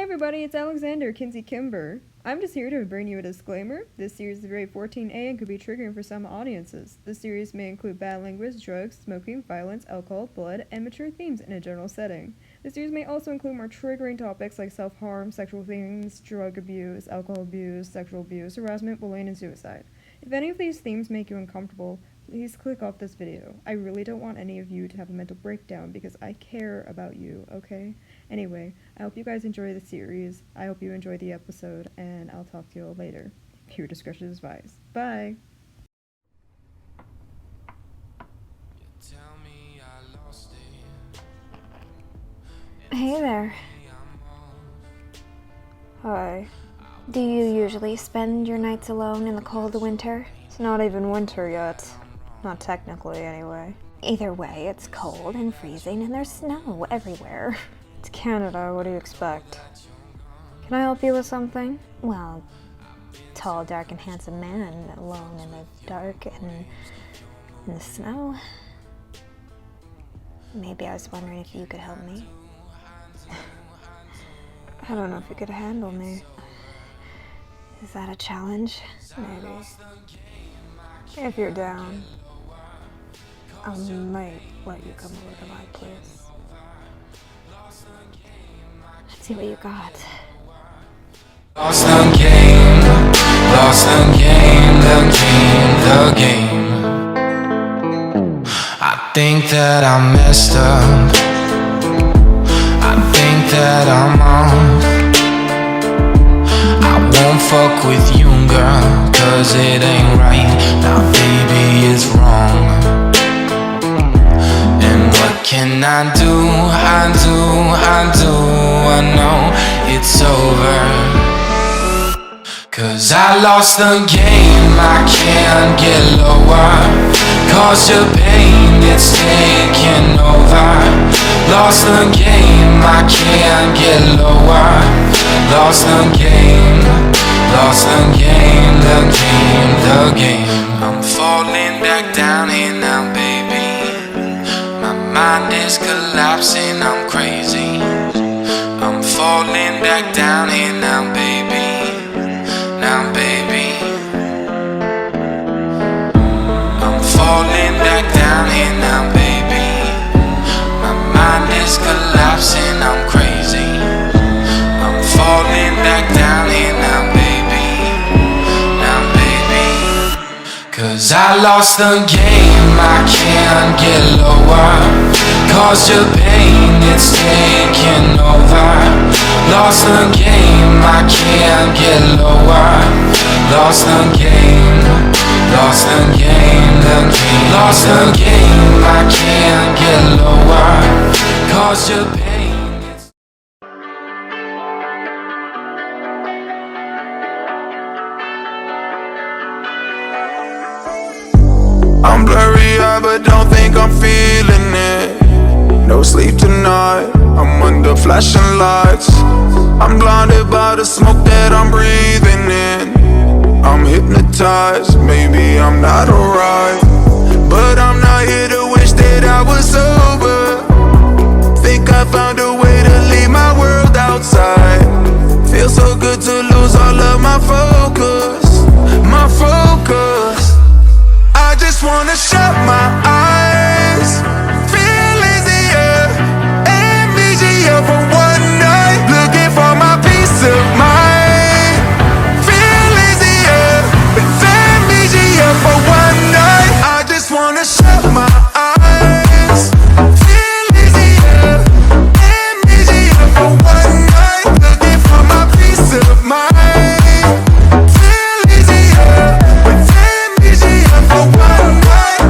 everybody, it's Alexander Kinsey Kimber. I'm just here to bring you a disclaimer. This series is rated 14A and could be triggering for some audiences. This series may include bad language, drugs, smoking, violence, alcohol, blood, and mature themes in a general setting. The series may also include more triggering topics like self-harm, sexual themes, drug abuse, alcohol abuse, sexual abuse, harassment, bullying, and suicide. If any of these themes make you uncomfortable, please click off this video. I really don't want any of you to have a mental breakdown because I care about you, okay? Anyway, I hope you guys enjoy the series. I hope you enjoy the episode, and I'll talk to you all later. Pure discretion is advised. Bye! Hey there. Hi. Do you usually spend your nights alone in the cold winter? It's not even winter yet. Not technically, anyway. Either way, it's cold and freezing and there's snow everywhere. It's Canada, what do you expect? Can I help you with something? Well, tall, dark, and handsome man alone in the dark and in the snow. Maybe I was wondering if you could help me. I don't know if you could handle me. Is that a challenge? Maybe. If you're down, I might let you come over to my place. Let's see what you got. Lost the game, lost the game, the game. I think that I messed up. I think that I'm off. I won't fuck with you, girl, cause it ain't right. Now baby, it's wrong. And what can I do? I know it's over. Cause I lost the game, I can't get lower. Cause your pain, it's taking over. Lost the game, I can't get lower. Lost the game, lost the game, the game. I'm falling back down here now, baby. My mind is collapsing, I'm crazy. I'm falling back down here now, baby. Now, baby, I'm falling back down here now, baby. My mind is collapsing, I'm crazy. I'm falling back down here now, baby. Now, baby, cause I lost the game, I can't get lower. Cause your pain, it's taking over. Lost the game, I can't get lower. Lost the game, lost the game, lost the game, I can't get lower. Cause your pain, it's I'm blurry-eyed, but don't think I'm feeling it. No sleep tonight, I'm under flashing lights. I'm blinded by the smoke that I'm breathing in. I'm hypnotized, maybe I'm not alright. But I'm not here to wish that I was sober. Think I found a way to leave my world outside. Feels so good to lose all of my focus. My focus. I just wanna shut my eyes. Feel easier, amnesia for one night. Looking for my peace of mind. Feel easier, with amnesia for one night. I just wanna shut my eyes. Feel easier, amnesia for one night. Looking for my peace of mind. Feel easier, with amnesia for one night.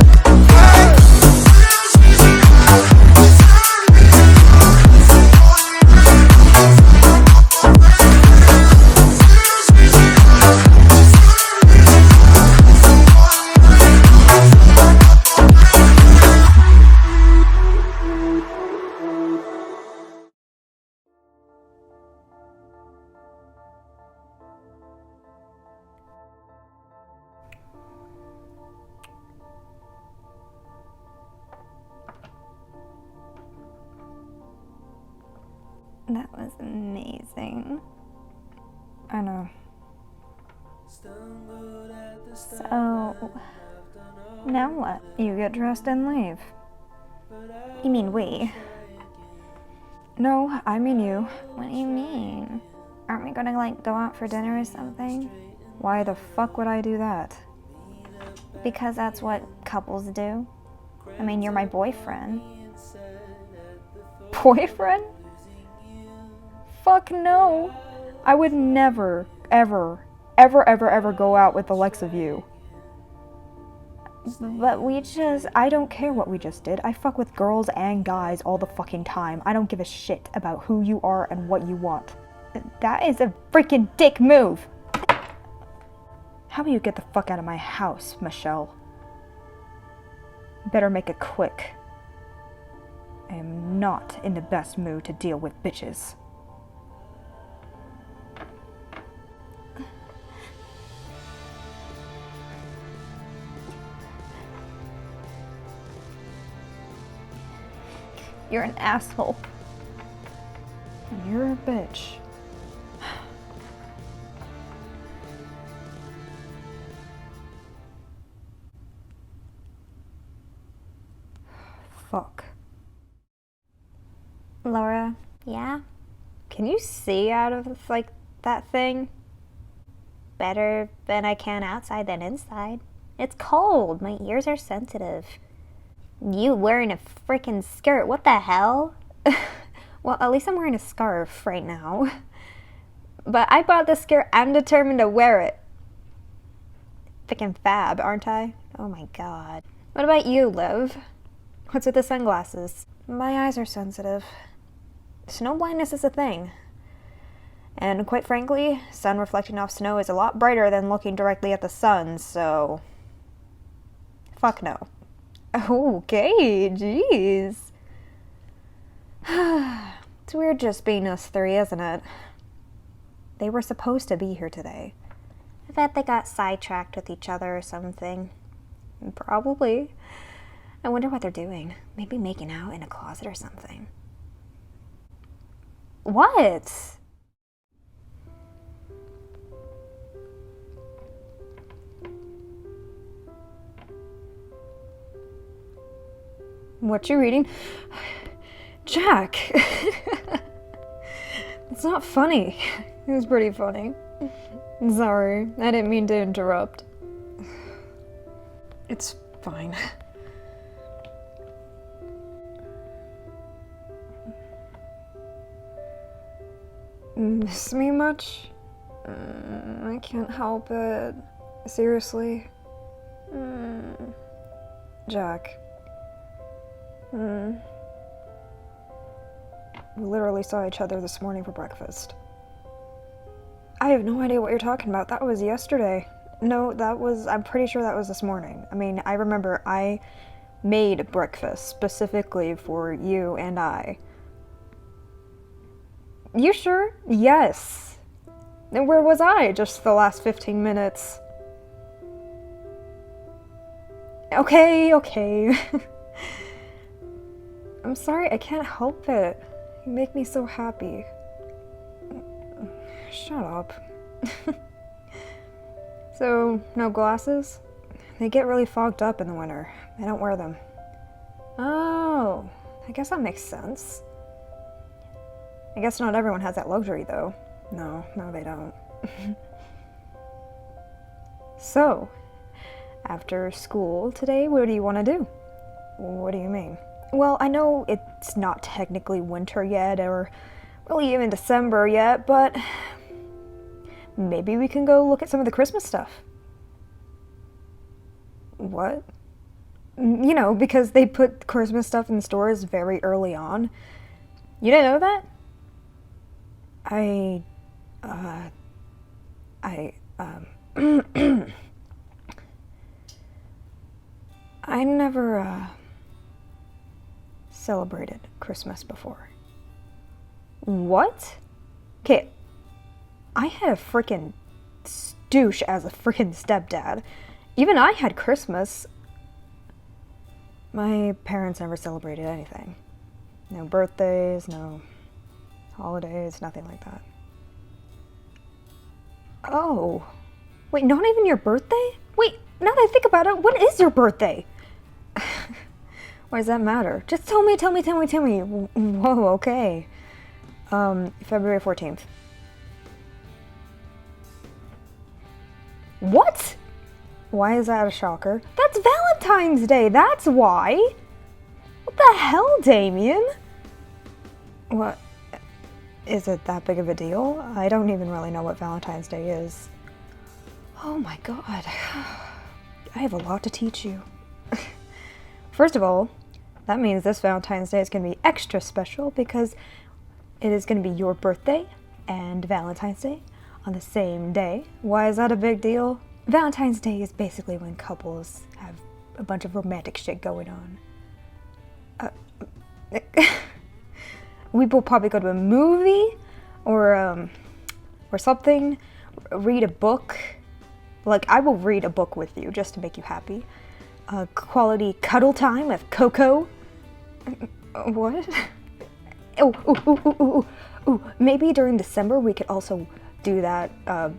That was amazing. I know. So, now what? You get dressed and leave. You mean we? No, I mean you. What do you mean? Aren't we gonna, like, go out for dinner or something? Why the fuck would I do that? Because that's what couples do. I mean, you're my boyfriend. Boyfriend? Fuck no. I would never, ever go out with the likes of you. But I don't care what we just did. I fuck with girls and guys all the fucking time. I don't give a shit about who you are and what you want. that is a freaking dick move. How about you get the fuck out of my house, Michelle? Better make it quick. I am not in the best mood to deal with bitches. You're an asshole. And you're a bitch. Fuck. Laura, yeah? Can you see out of, like, that thing? Better than I can outside than inside. It's cold. My ears are sensitive. You wearing a freaking skirt. What the hell? Well, at least I'm wearing a scarf right now. But I bought the skirt. I'm determined to wear it. Freaking fab, aren't I? Oh my god. What about you, Liv? What's with the sunglasses? My eyes are sensitive. Snow blindness is a thing. And quite frankly, sun reflecting off snow is a lot brighter than looking directly at the sun, so... fuck no. Okay, jeez. It's weird just being us three, isn't it? They were supposed to be here today. I bet they got sidetracked with each other or something. Probably. I wonder what they're doing. Maybe making out in a closet or something. What? What you reading? Jack! It's not funny. It was pretty funny. Sorry, I didn't mean to interrupt. It's fine. Miss me much? I can't help it. Seriously. Jack. We literally saw each other this morning for breakfast. I have no idea what you're talking about. That was yesterday. No, I'm pretty sure that was this morning. I mean, I remember I made breakfast specifically for you and I. You sure? Yes. And where was I just the last 15 minutes? Okay. I'm sorry, I can't help it. You make me so happy. Shut up. So, no glasses? They get really fogged up in the winter. I don't wear them. Oh, I guess that makes sense. I guess not everyone has that luxury, though. No, they don't. So, after school today, what do you want to do? What do you mean? Well, I know it's not technically winter yet, or really even December yet, but maybe we can go look at some of the Christmas stuff. What? You know, because they put Christmas stuff in the stores very early on. You didn't know that? I never, celebrated Christmas before. What? Okay, I had a freaking stoosh as a freaking stepdad. Even I had Christmas. My parents never celebrated anything. No birthdays, no holidays, nothing like that. Oh. Wait, not even your birthday? Wait, now that I think about it, when is your birthday? Why does that matter? Just tell me. Whoa, okay. February 14th. What? Why is that a shocker? That's Valentine's Day, that's why! What the hell, Damien? What? Is it that big of a deal? I don't even really know what Valentine's Day is. Oh my god. I have a lot to teach you. First of all, that means this Valentine's Day is going to be extra special because it is going to be your birthday and Valentine's Day on the same day. Why is that a big deal? Valentine's Day is basically when couples have a bunch of romantic shit going on. We will probably go to a movie or something, read a book. Like, I will read a book with you just to make you happy. Quality cuddle time with Coco. What? Ooh, maybe during December we could also do that,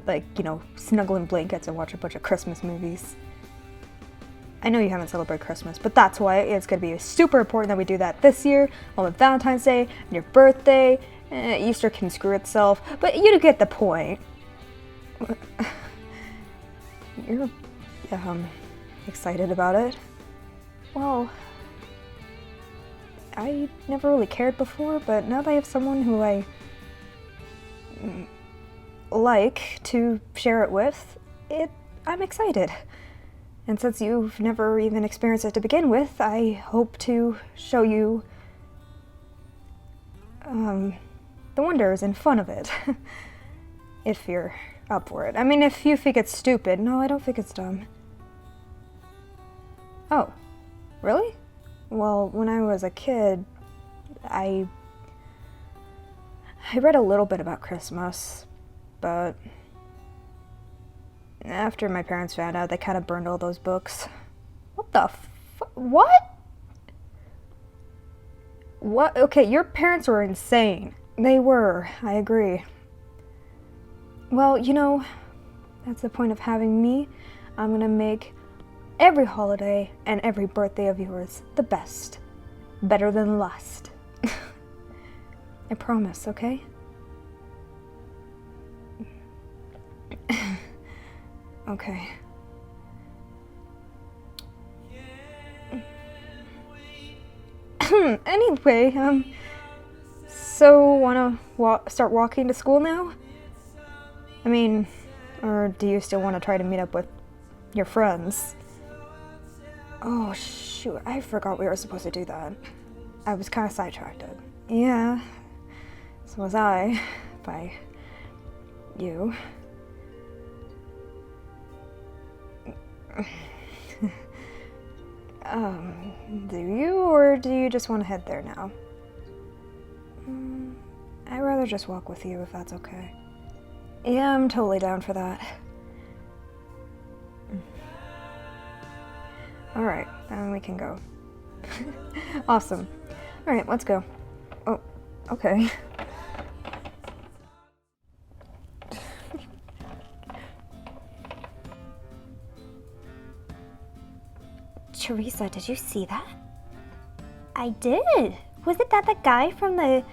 like, you know, snuggle in blankets and watch a bunch of Christmas movies. I know you haven't celebrated Christmas, but that's why it's going to be super important that we do that this year, along with Valentine's Day and your birthday. Easter can screw itself, but you get the point. You're, excited about it? Well, I never really cared before, but now that I have someone who I like to share it with, I'm excited. And since you've never even experienced it to begin with, I hope to show you the wonders and fun of it. If you're up for it. I mean, if you think it's stupid, no, I don't think it's dumb. Oh, really? Well, when I was a kid, I read a little bit about Christmas, but after my parents found out, they kind of burned all those books. What the what? What? Okay, your parents were insane. They were, I agree. Well, you know, that's the point of having me. I'm gonna make every holiday and every birthday of yours the best. Better than last. I promise, okay? Okay. Anyway, so wanna start walking to school now? I mean, or do you still want to try to meet up with your friends? Oh shoot, I forgot we were supposed to do that. I was kind of sidetracked. Yeah, so was I, by you. Do you, or do you just want to head there now? I'd rather just walk with you if that's okay. Yeah, I'm totally down for that. Alright, then we can go. Awesome. Alright, let's go. Oh, okay. Teresa, did you see that? I did. Was it that the guy from the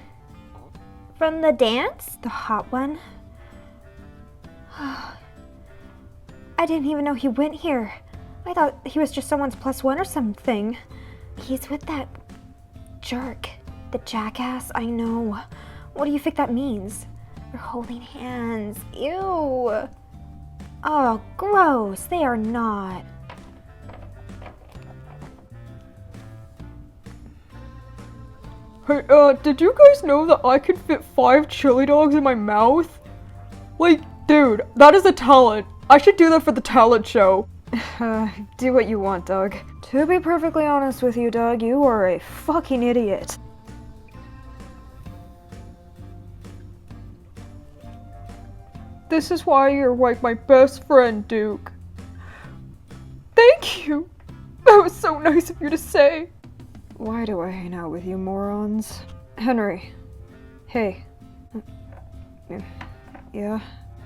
dance? The hot one? I didn't even know he went here. I thought he was just someone's +1 or something. He's with that jerk. The jackass, I know. What do you think that means? They're holding hands. Ew. Oh, gross. They are not. Hey, did you guys know that I can fit 5 chili dogs in my mouth? Like, dude, that is a talent. I should do that for the talent show. Do what you want, Doug. To be perfectly honest with you, Doug, you are a fucking idiot. This is why you're like my best friend, Duke. Thank you. That was so nice of you to say. Why do I hang out with you morons? Henry. Hey, Yeah?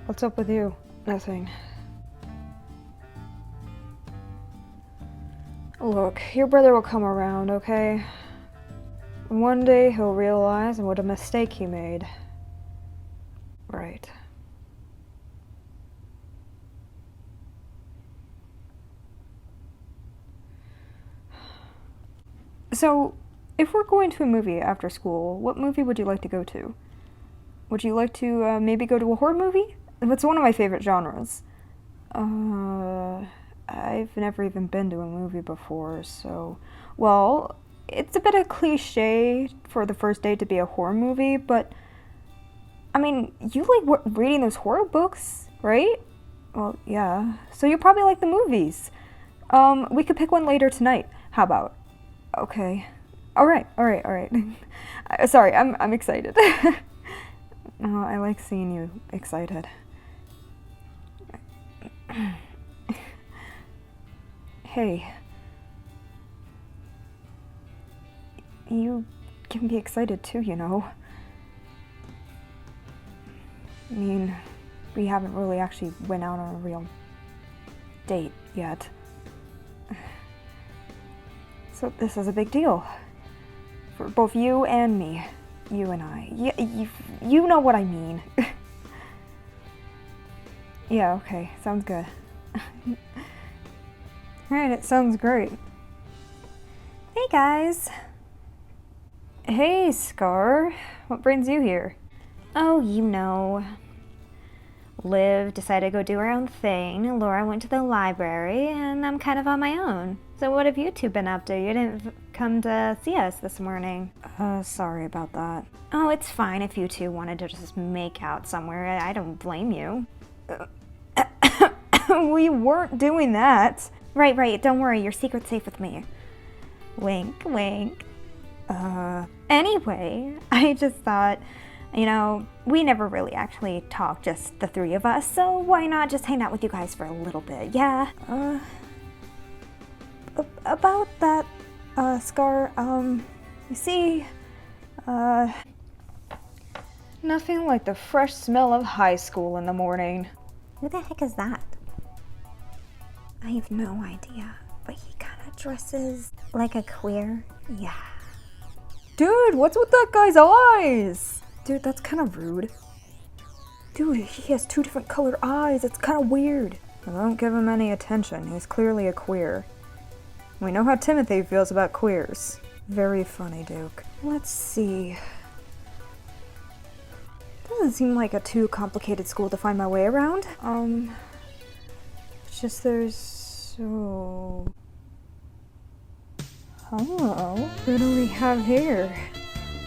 What's up with you? Nothing. Look, your brother will come around, okay? One day he'll realize what a mistake he made. Right. So, if we're going to a movie after school, what movie would you like to go to? Would you like to maybe go to a horror movie? That's one of my favorite genres. I've never even been to a movie before, so... Well, it's a bit of cliche for the first date to be a horror movie, but... I mean, you like reading those horror books, right? Well, yeah. So you probably like the movies. We could pick one later tonight. How about? Okay. Alright. Sorry, I'm excited. I like seeing you excited. Hey. You can be excited too, you know. I mean, we haven't really actually went out on a real date yet. So this is a big deal. For both you and me. You and I. You know what I mean. Yeah, okay. Sounds good. Alright, it sounds great. Hey guys. Hey, Scar. What brings you here? Oh, you know. Liv decided to go do her own thing. Laura went to the library, and I'm kind of on my own. So what have you two been up to? You didn't come to see us this morning. Sorry about that. Oh, it's fine if you two wanted to just make out somewhere. I don't blame you. We weren't doing that. Right. Don't worry. Your secret's safe with me. Wink, wink. Anyway, I just thought, you know, we never really actually talked, just the three of us, so why not just hang out with you guys for a little bit, yeah? About that, Scar, you see, nothing like the fresh smell of high school in the morning. Who the heck is that? I have no idea, but he kind of dresses like a queer. Yeah. Dude, what's with that guy's eyes? Dude, that's kind of rude. Dude, he has 2 different colored eyes. It's kind of weird. Well, don't give him any attention. He's clearly a queer. We know how Timothy feels about queers. Very funny, Duke. Let's see. Doesn't seem like a too complicated school to find my way around. It's just there's so... Hello. What do we have here?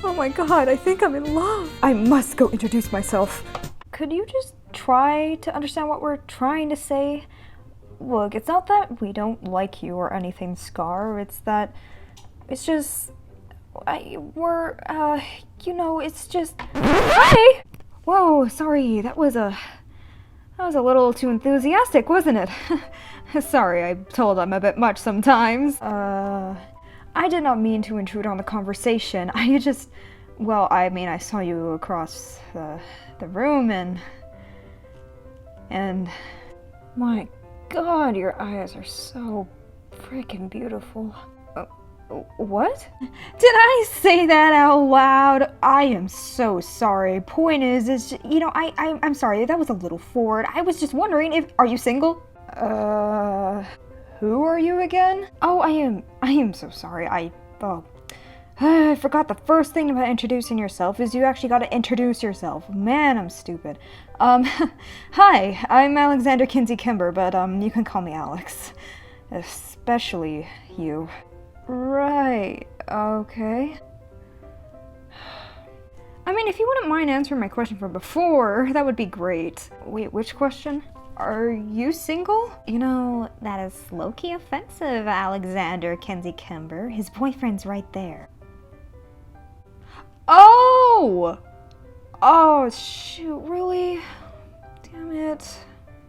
Oh my god, I think I'm in love. I must go introduce myself. Could you just try to understand what we're trying to say? Look, it's not that we don't like you or anything, Scar. It's that... It's just... you know, it's just... Hi! Whoa, sorry, that was a little too enthusiastic, wasn't it? Sorry, I'm told I'm a bit much sometimes. I did not mean to intrude on the conversation. I just... Well, I mean, I saw you across the room and... My god, your eyes are so freaking beautiful. What? Did I say that out loud? I am so sorry. Point is, you know, I'm sorry, that was a little forward. I was just wondering are you single? Who are you again? Oh, I am so sorry. I forgot the first thing about introducing yourself is you actually gotta introduce yourself. Man, I'm stupid. Hi, I'm Alexander Kinsey Kimber, but, you can call me Alex. Especially you. Right, okay. I mean, if you wouldn't mind answering my question from before, that would be great. Wait, which question? Are you single? You know, that is low-key offensive, Alexander Kinsey Kimber. His boyfriend's right there. Oh! Oh, shoot, really? Damn it.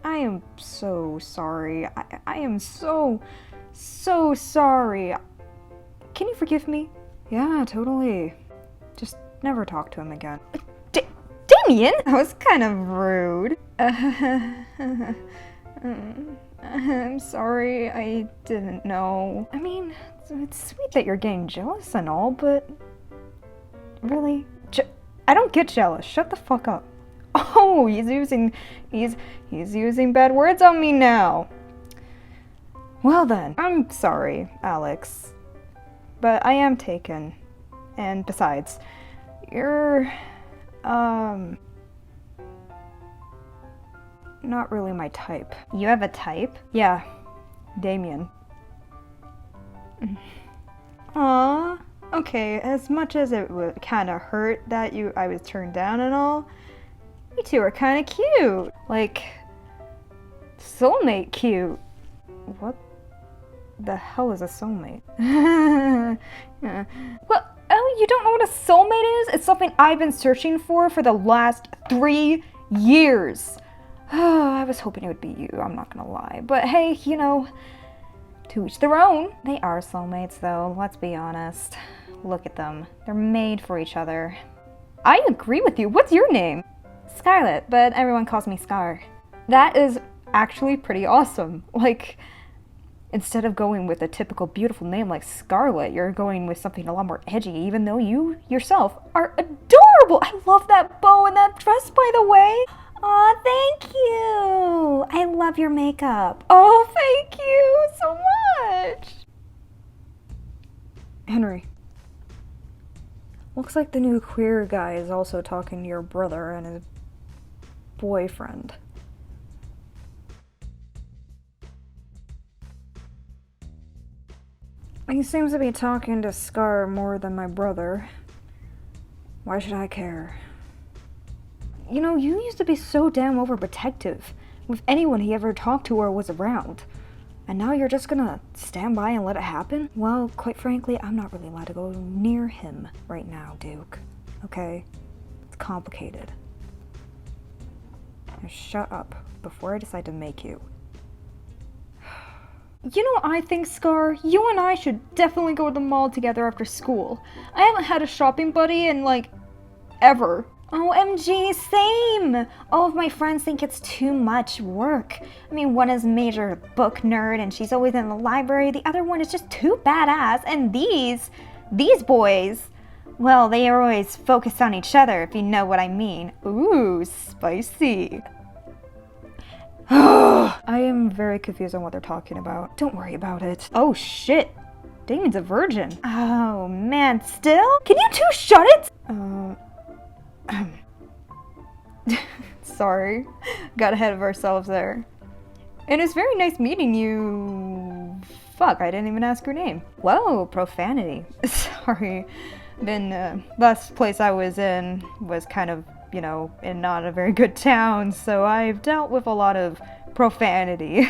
I am so sorry. I am so sorry. Can you forgive me? Yeah, totally. Just never talk to him again. Dang Damien! That was kind of rude. I'm sorry, I didn't know. I mean, it's sweet that you're getting jealous and all, but really? I don't get jealous. Shut the fuck up. Oh, he's using bad words on me now. Well then, I'm sorry, Alex, but I am taken. And besides, you're, not really my type. You have a type? Yeah, Damien. Aww. Okay, as much as it would kind of hurt that I was turned down and all, you two are kind of cute. Like, soulmate cute. What the hell is a soulmate? Yeah. Well, oh, you don't know what a soulmate is? It's something I've been searching for the last 3 years. I was hoping it would be you, I'm not gonna lie. But hey, you know, to each their own. They are soulmates though, let's be honest. Look at them. They're made for each other. I agree with you. What's your name? Scarlet, but everyone calls me Scar. That is actually pretty awesome. Like, instead of going with a typical beautiful name like Scarlet, you're going with something a lot more edgy, even though you yourself are adorable. I love that bow and that dress, by the way. Aw, thank you! I love your makeup. Oh, thank you so much! Henry. Looks like the new queer guy is also talking to your brother and his boyfriend. He seems to be talking to Scar more than my brother. Why should I care? You know, you used to be so damn overprotective with anyone he ever talked to or was around. And now you're just gonna stand by and let it happen? Well, quite frankly, I'm not really allowed to go near him right now, Duke. Okay? It's complicated. Now shut up before I decide to make you. You know what I think, Scar? You and I should definitely go to the mall together after school. I haven't had a shopping buddy in, like, ever. OMG, same! All of my friends think it's too much work. I mean, one is major book nerd and she's always in the library. The other one is just too badass. And these boys, well, they are always focused on each other, if you know what I mean. Ooh, spicy. I am very confused on what they're talking about. Don't worry about it. Oh shit! Damien's a virgin. Oh man, still? Can you two shut it? Sorry. Got ahead of ourselves there. And it's very nice meeting you. Fuck, I didn't even ask your name. Whoa, profanity. Sorry. Last place I was in was kind of, you know, in not a very good town, so I've dealt with a lot of profanity.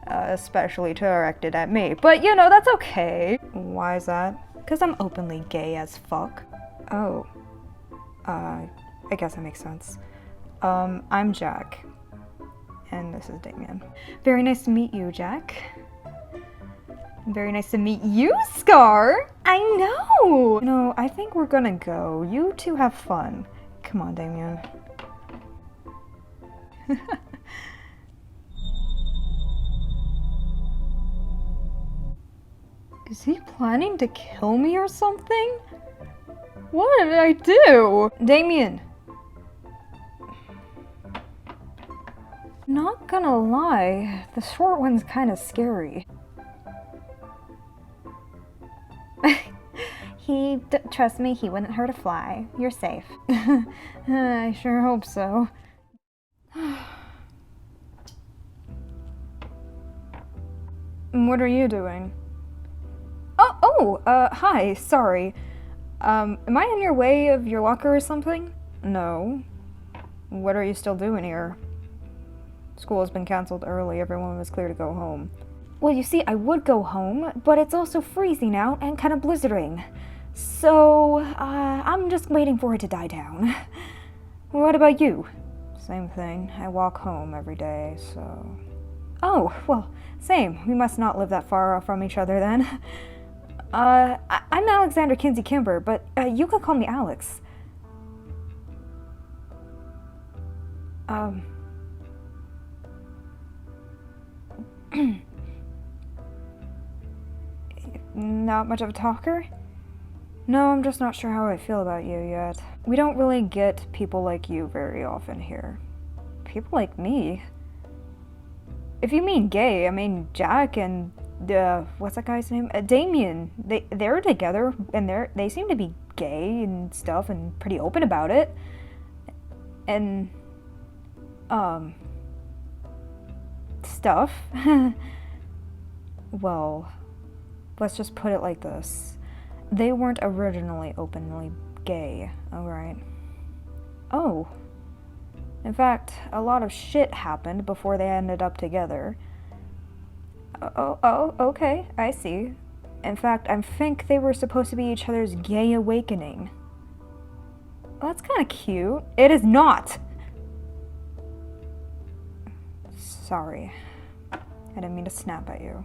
Especially directed at me. But, you know, that's okay. Why is that? Because I'm openly gay as fuck. Oh. I guess that makes sense. I'm Jack. And this is Damien. Very nice to meet you, Jack. Very nice to meet you, Scar! I know! You know, I think we're gonna go. You two have fun. Come on, Damien. Is he planning to kill me or something? What did I do? Damien! Not gonna lie, the short one's kinda scary. Trust me, he wouldn't hurt a fly. You're safe. I sure hope so. What are you doing? Hi, sorry. Am I in your way of your locker or something? No. What are you still doing here? School has been canceled early, everyone was clear to go home. Well, you see, I would go home, but it's also freezing out and kind of blizzarding. So, I'm just waiting for it to die down. What about you? Same thing. I walk home every day, so... Oh, well, same. We must not live that far from each other then. I'm Alexander Kinsey Kimber, but you can call me Alex. Not much of a talker? No, I'm just not sure how I feel about you yet. We don't really get people like you very often here. People like me? If you mean gay, I mean Jack and, what's that guy's name? Damien. They're together, and they seem to be gay and stuff, and pretty open about it. And, stuff. Well, let's just put it like this. They weren't originally openly gay, alright? Oh. In fact, a lot of shit happened before they ended up together. Oh, okay, I see. In fact, I think they were supposed to be each other's gay awakening. Well, that's kind of cute. It is not! Sorry. I didn't mean to snap at you.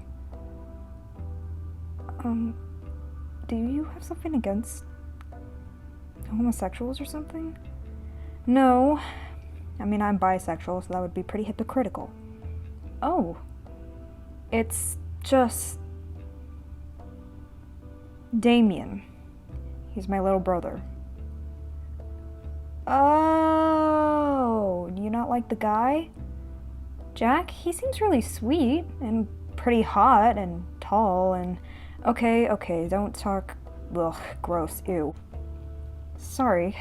Do you have something against homosexuals or something? No. I mean, I'm bisexual, so that would be pretty hypocritical. Oh. It's just Damien. He's my little brother. Oh, do you not like the guy? Jack? He seems really sweet and pretty hot and tall and... Okay, don't talk... Ugh, gross, ew. Sorry.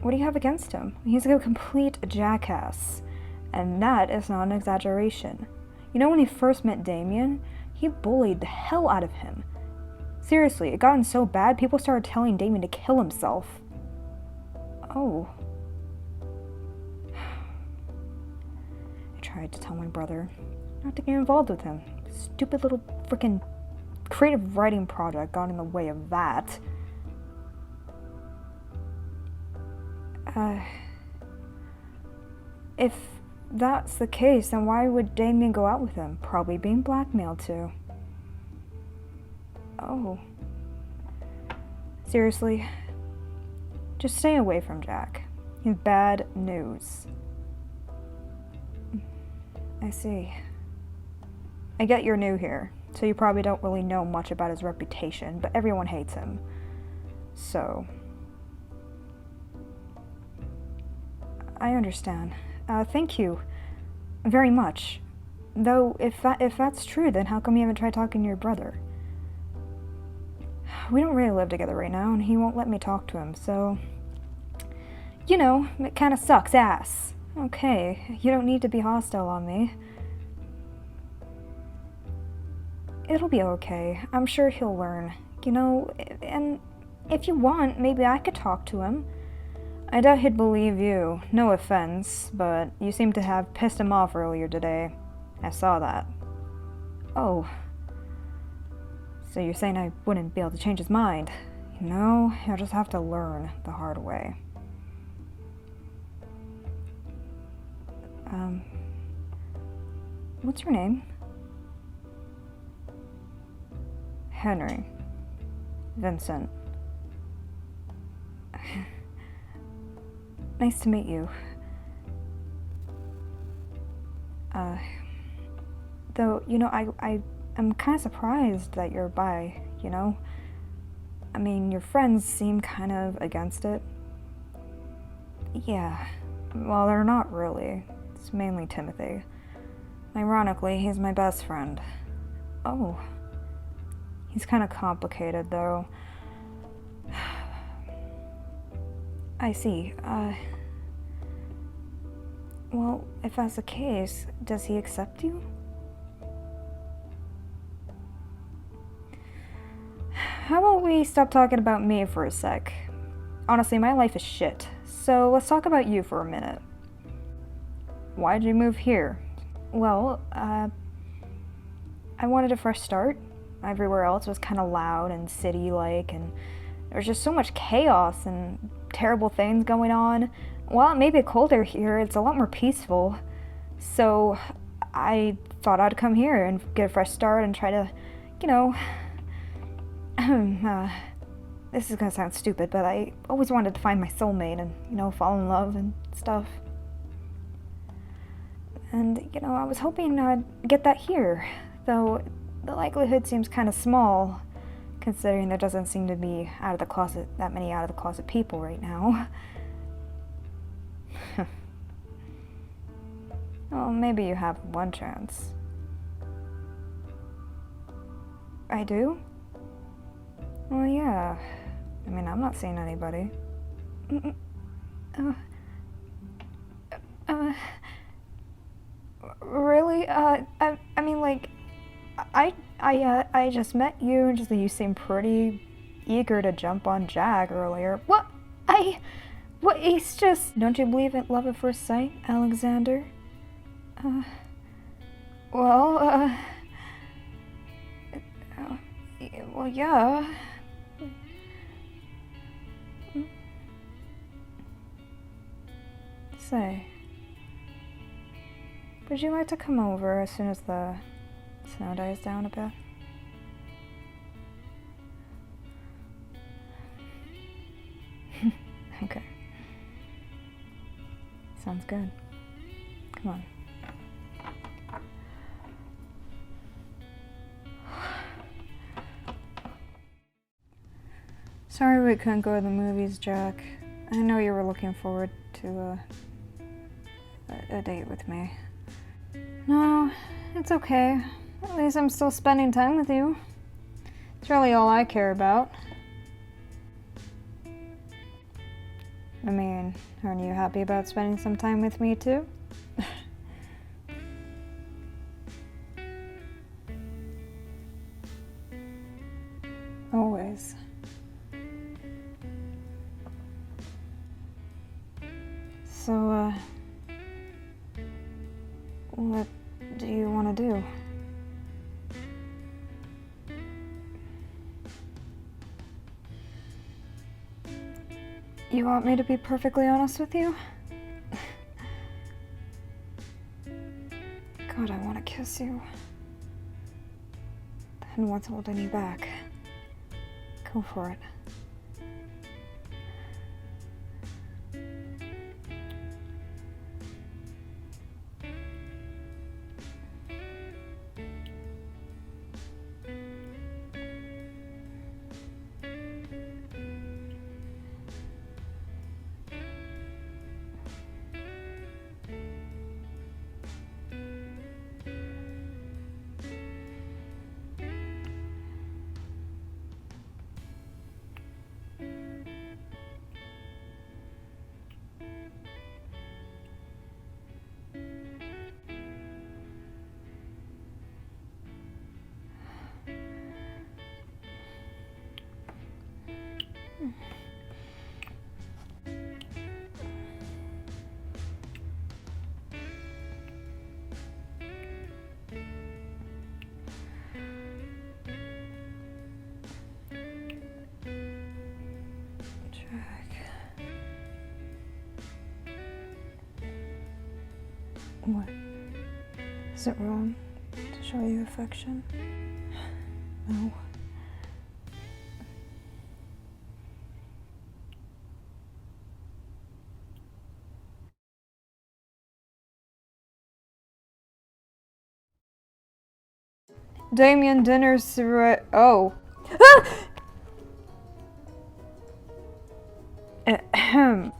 What do you have against him? He's a complete jackass. And that is not an exaggeration. You know, when he first met Damien, he bullied the hell out of him. Seriously, it gotten so bad, people started telling Damien to kill himself. Oh. I tried to tell my brother not to get involved with him. Stupid little freaking creative writing project got in the way of that. If that's the case, then why would Damien go out with him? Probably being blackmailed too. Oh. Seriously? Just stay away from Jack. He's bad news. I see. I get you're new here, so you probably don't really know much about his reputation, but everyone hates him. So... I understand. Thank you. Very much. Though, if that's true, then how come you haven't tried talking to your brother? We don't really live together right now, and he won't let me talk to him, so... You know, it kinda sucks ass. Okay, you don't need to be hostile on me. It'll be okay. I'm sure he'll learn. You know, and if you want, maybe I could talk to him. I doubt he'd believe you. No offense, but you seem to have pissed him off earlier today. I saw that. Oh. So you're saying I wouldn't be able to change his mind? No, he'll just have to learn the hard way. What's your name? Henry. Vincent. Nice to meet you. Though, you know, I'm kind of surprised that you're bi, you know? I mean, your friends seem kind of against it. Yeah. Well, they're not really. It's mainly Timothy. Ironically, he's my best friend. Oh. He's kind of complicated, though. I see. Well, if that's the case, does he accept you? How about we stop talking about me for a sec? Honestly, my life is shit, so let's talk about you for a minute. Why'd you move here? Well, I wanted a fresh start. Everywhere else was kind of loud and city-like, and there was just so much chaos and terrible things going on. While it may be colder here, it's a lot more peaceful. So I thought I'd come here and get a fresh start and try to, you know, this is gonna sound stupid, but I always wanted to find my soulmate and, fall in love and stuff. And, I was hoping I'd get that here, though the likelihood seems kind of small, considering there doesn't seem to be that many out of the closet people right now. Well, maybe you have one chance. I do? Well, yeah. I mean, I'm not seeing anybody. Really? I mean, like, I just met you, and you seemed pretty eager to jump on Jack earlier. What? He's just... Don't you believe in love at first sight, Alexander? Well, yeah. Say, would you like to come over as soon as the snow dies down a bit? Okay. Sounds good. Come on. Sorry we couldn't go to the movies, Jack. I know you were looking forward to a date with me. No, it's okay. At least I'm still spending time with you. It's really all I care about. I mean, aren't you happy about spending some time with me too? Always. So, what do you want to do? You want me to be perfectly honest with you? God, I want to kiss you. Then what's holding you back? Go for it. What? Is it wrong to show you affection? No. Damien, dinner's right. Oh. Ahem.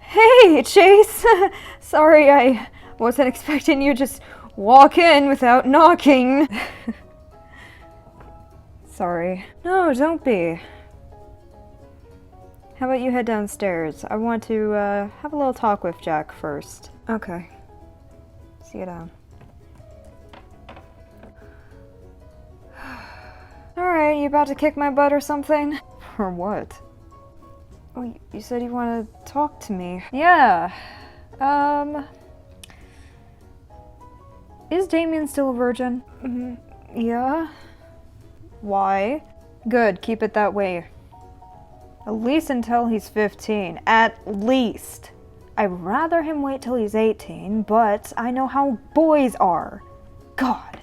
Hey, Chase! Sorry, I wasn't expecting you to just walk in without knocking. Sorry. No, don't be. How about you head downstairs? I want to have a little talk with Jack first. Okay. See you down. Alright, you about to kick my butt or something? Or what? Oh, you said you wanted to talk to me. Yeah. Is Damien still a virgin? Yeah. Why? Good, keep it that way. At least until he's 15. At least. I'd rather him wait till he's 18, but I know how boys are. God.